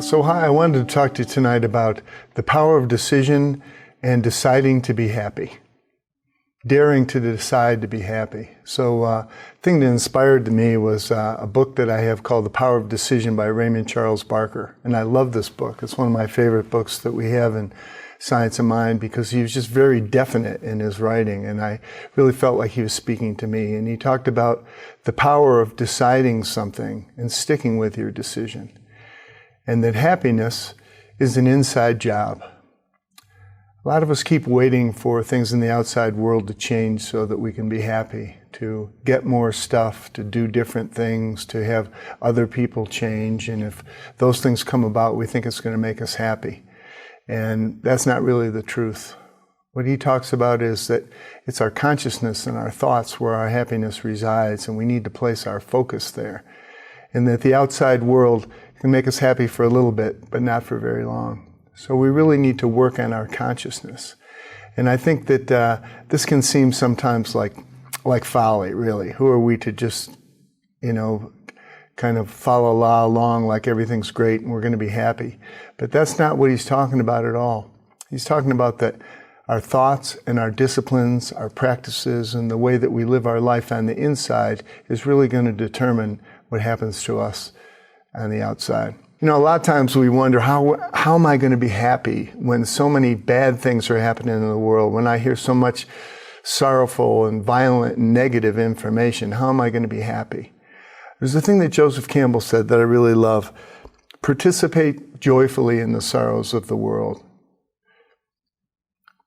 So hi, I wanted to talk to you tonight about the power of decision and deciding to be happy. Daring to decide to be happy. So the thing that inspired me was a book that I have called The Power of Decision by Raymond Charles Barker. And I love this book. It's one of my favorite books that we have in Science of Mind because he was just very definite in his writing. And I really felt like he was speaking to me. And he talked about the power of deciding something and sticking with your decision. And that happiness is an inside job. A lot of us keep waiting for things in the outside world to change so that we can be happy, to get more stuff, to do different things, to have other people change. And if those things come about, we think it's going to make us happy. And that's not really the truth. What he talks about is that it's our consciousness and our thoughts where our happiness resides, and we need to place our focus there. And that the outside world can make us happy for a little bit, but not for very long. So we really need to work on our consciousness. And I think that this can seem sometimes like folly, really. Who are we to just, kind of follow along like everything's great and we're going to be happy? But that's not what he's talking about at all. He's talking about that our thoughts and our disciplines, our practices, and the way that we live our life on the inside is really going to determine what happens to us on the outside. A lot of times we wonder, how am I going to be happy when so many bad things are happening in the world, when I hear so much sorrowful and violent and negative information? How am I going to be happy? There's a thing that Joseph Campbell said that I really love. Participate joyfully in the sorrows of the world.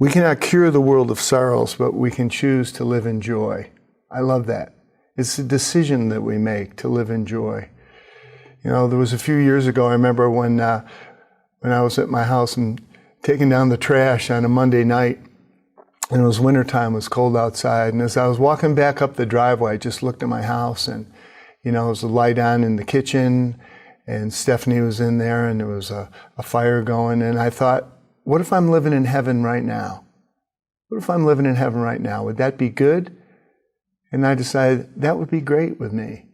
We cannot cure the world of sorrows, but we can choose to live in joy. I love that. It's a decision that we make to live in joy. There was a few years ago, I remember when I was at my house and taking down the trash on a Monday night, and it was wintertime, it was cold outside, and as I was walking back up the driveway, I just looked at my house, and, there was a light on in the kitchen, and Stephanie was in there, and there was a fire going, and I thought, what if I'm living in heaven right now? What if I'm living in heaven right now? Would that be good? And I decided that would be great with me.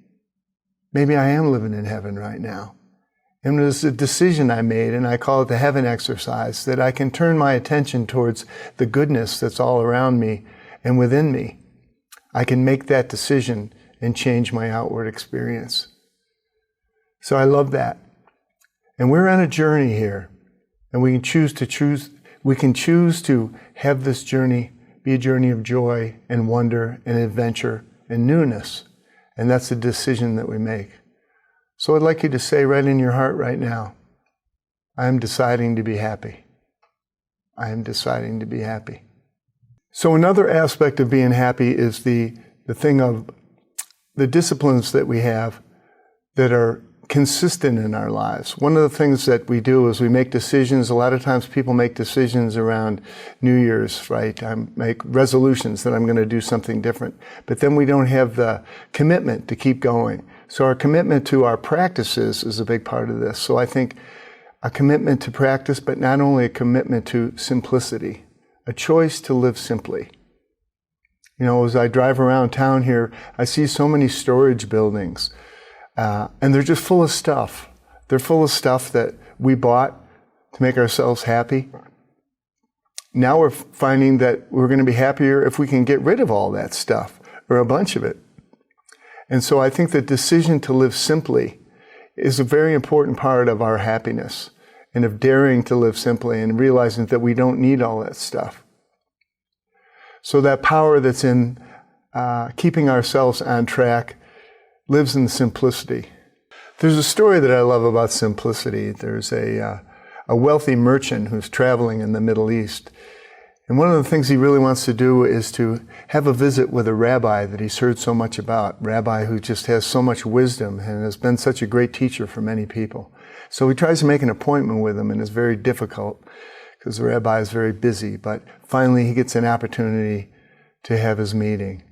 Maybe I am living in heaven right now. And it was a decision I made, and I call it the heaven exercise, that I can turn my attention towards the goodness that's all around me and within me. I can make that decision and change my outward experience. So I love that. And we're on a journey here, and we can choose to have this journey be a journey of joy and wonder and adventure and newness. And that's the decision that we make. So I'd like you to say right in your heart right now, I'm deciding to be happy. I am deciding to be happy. So another aspect of being happy is the thing of the disciplines that we have that are consistent in our lives. One of the things that we do is we make decisions. A lot of times people make decisions around New Year's, right? I make resolutions that I'm going to do something different. But then we don't have the commitment to keep going. So our commitment to our practices is a big part of this. So I think a commitment to practice, but not only a commitment to simplicity, a choice to live simply. As I drive around town here, I see so many storage buildings. And they're just full of stuff. They're full of stuff that we bought to make ourselves happy. Now we're finding that we're going to be happier if we can get rid of all that stuff, or a bunch of it. And so I think the decision to live simply is a very important part of our happiness, and of daring to live simply and realizing that we don't need all that stuff. So that power that's in keeping ourselves on track lives in simplicity. There's a story that I love about simplicity. There's a wealthy merchant who's traveling in the Middle East. And one of the things he really wants to do is to have a visit with a rabbi that he's heard so much about, rabbi who just has so much wisdom and has been such a great teacher for many people. So he tries to make an appointment with him, and it's very difficult because the rabbi is very busy. But finally he gets an opportunity to have his meeting.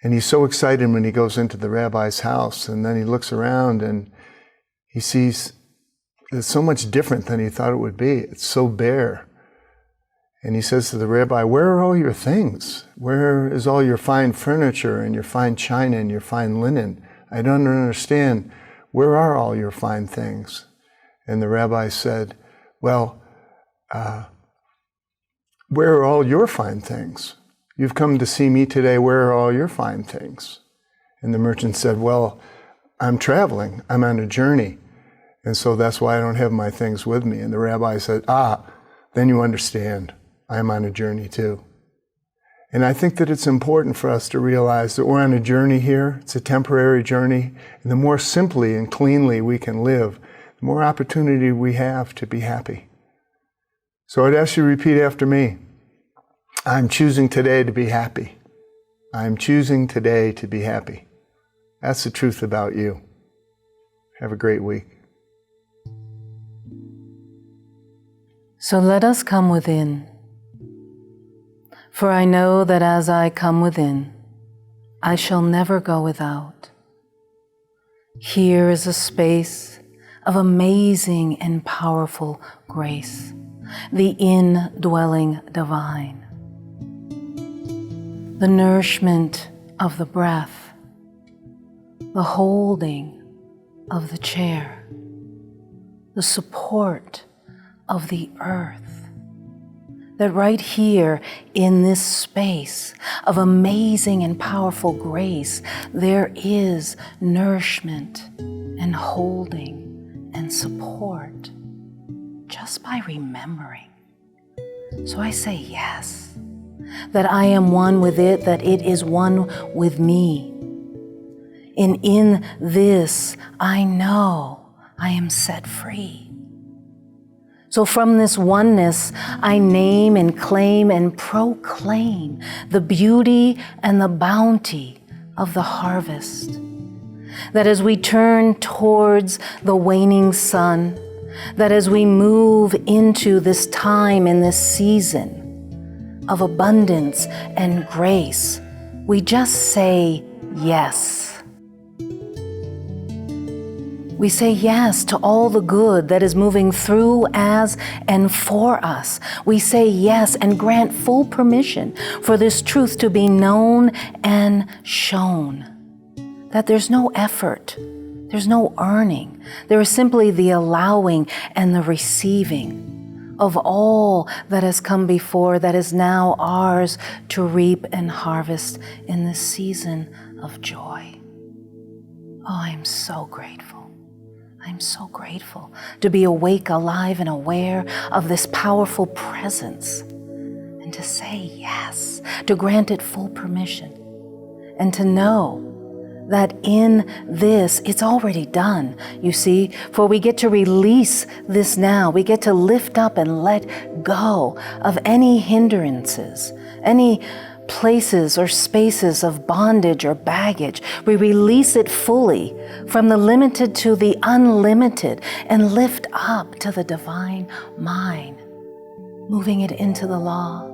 And he's so excited when he goes into the rabbi's house, and then he looks around and he sees it's so much different than he thought it would be. It's so bare. And he says to the rabbi, where are all your things? Where is all your fine furniture and your fine china and your fine linen? I don't understand. Where are all your fine things? And the rabbi said, well, where are all your fine things? You've come to see me today. Where are all your fine things? And the merchant said, well, I'm traveling. I'm on a journey. And so that's why I don't have my things with me. And the rabbi said, then you understand. I'm on a journey too. And I think that it's important for us to realize that we're on a journey here. It's a temporary journey. And the more simply and cleanly we can live, the more opportunity we have to be happy. So I'd ask you to repeat after me. I'm choosing today to be happy. I'm choosing today to be happy. That's the truth about you. Have a great week. So let us come within. For I know that as I come within, I shall never go without. Here is a space of amazing and powerful grace, the indwelling divine, the nourishment of the breath, the holding of the chair, the support of the earth. That right here in this space of amazing and powerful grace, there is nourishment and holding and support just by remembering. So I say yes, that I am one with it, that it is one with me. And in this, I know I am set free. So from this oneness, I name and claim and proclaim the beauty and the bounty of the harvest. That as we turn towards the waning sun, that as we move into this time and this season of abundance and grace, we just say yes. We say yes to all the good that is moving through, as, and for us. We say yes and grant full permission for this truth to be known and shown. That there's no effort, there's no earning. There is simply the allowing and the receiving of all that has come before, that is now ours to reap and harvest in this season of joy. Oh, I'm so grateful. I'm so grateful to be awake, alive, and aware of this powerful presence, and to say yes, to grant it full permission, and to know that in this, it's already done, you see, for we get to release this now. We get to lift up and let go of any hindrances, any places or spaces of bondage or baggage. We release it fully from the limited to the unlimited and lift up to the divine mind, moving it into the law.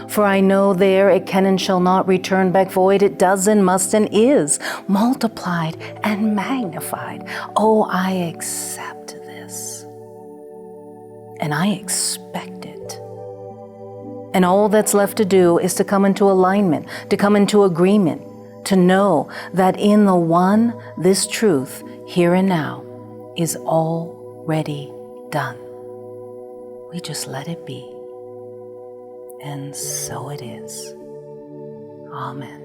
For I know there it can and shall not return back void. It does and must and is multiplied and magnified. Oh, I accept this. And I expect it. And all that's left to do is to come into alignment, to come into agreement, to know that in the one, this truth, here and now, is already done. We just let it be. And so it is. Amen.